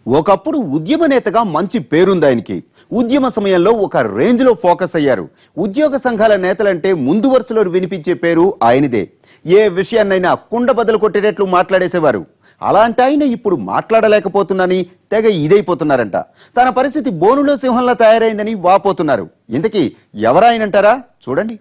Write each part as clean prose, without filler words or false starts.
ఒకప్పుడు ఉద్యమ నేతగా మంచి పేరుంది ఆయనకి. ఉద్యమ సమయంలో ఒక రేంజ్ లో ఫోకస్ అయ్యారు. ఉద్యోగ సంఘాల నేతలంటే ముందు వరుసలో వినిపించే పేరు ఆయనదే. ఏ విషయాన్నైనా కుండ బద్దలు కొట్టేటట్లు మాట్లాడేసేవారు. అలాంటి ఆయన ఇప్పుడు మాట్లాడలేకపోతున్నానని తెగ ఇదైపోతున్నారంట. తన పరిస్థితి బోనులో సింహంలా తయారైందని వాపోతున్నారు. ఇంతకీ ఎవరాయనంటారా? చూడండి.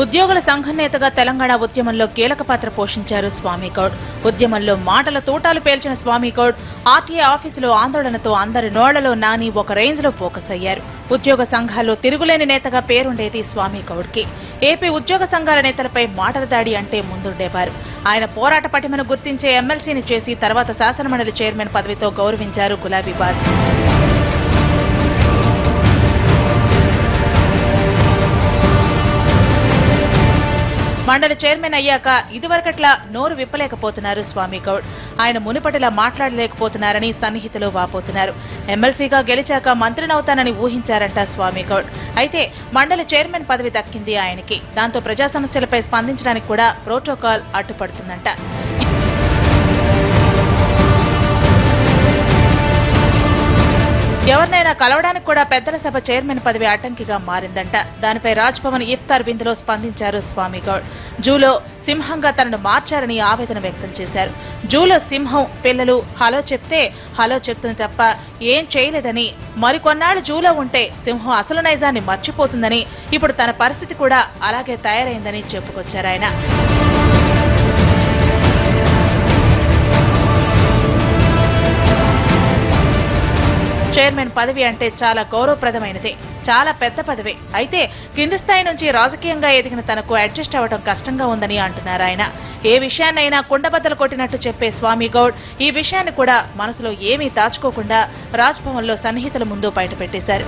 ఉద్యోగుల సంఘం నేతగా తెలంగాణ ఉద్యమంలో కీలక పాత్ర పోషించారు స్వామి గౌడ్. ఉద్యమంలో మాటల తూటాలు పేల్చిన స్వామి గౌడ్ ఆర్టీఏ ఆఫీసులో ఆందోళనతో అందరి నోళ్లలో నాని ఒక రేంజ్ లో ఫోకస్ అయ్యారు. ఉద్యోగ సంఘాల్లో తిరుగులేని నేతగా పేరుండేది స్వామి గౌడ్ కి. ఏపీ ఉద్యోగ సంఘాల నేతలపై మాటల దాడి అంటే ముందుండేవారు. ఆయన పోరాట పటిమను గుర్తించే ఎమ్మెల్సీని చేసి తర్వాత శాసనమండలి చైర్మన్ పదవితో గౌరవించారు గులాబీ బాస్. మండలి చైర్మన్ అయ్యాక ఇదివరకట్లా నోరు విప్పలేకపోతున్నారు స్వామి గౌడ్. ఆయన మునుపటిలా మాట్లాడలేకపోతున్నారని సన్నిహితులు వాపోతున్నారు. ఎమ్మెల్సీగా గెలిచాక మంత్రినవుతానని ఊహించారంట స్వామి గౌడ్. అయితే మండలి చైర్మన్ పదవి దక్కింది ఆయనకి. దాంతో ప్రజా సమస్యలపై స్పందించడానికి కూడా ప్రోటోకాల్ అడ్డుపడుతుందంట. ఎవరినైనా కలవడానికి కూడా పెద్దల సభ చైర్మన్ పదవి అడ్డంకిగా మారిందంట. దానిపై రాజ్ భవన్ ఇఫ్తార్ విందులో స్పందించారు స్వామి గౌడ్. జూలో సింహంగా తనను మార్చారని ఆవేదన వ్యక్తం చేశారు. జూలో సింహం పిల్లలు హలో చెప్తే హలో చెప్తుంది తప్ప ఏం చేయలేదని, మరికొన్నాళ్లు జూలో ఉంటే సింహం అసలు నైజాన్ని మర్చిపోతుందని, ఇప్పుడు తన పరిస్థితి కూడా అలాగే తయారైందని చెప్పుకొచ్చారు ఆయన. చైర్మన్ పదవి అంటే చాలా గౌరవప్రదమైనదే, చాలా పెద్ద పదవే. అయితే కింది స్థాయి నుంచి రాజకీయంగా ఎదిగిన తనకు అడ్జస్ట్ అవ్వడం కష్టంగా ఉందని అంటున్నారు ఆయన. ఏ విషయాన్నైనా కుండబద్దలు కొట్టినట్టు చెప్పే స్వామి గౌడ్ ఈ విషయాన్ని కూడా మనసులో ఏమీ దాచుకోకుండా రాజ్ భవన్లో సన్నిహితుల ముందు బయటపెట్టేశారు.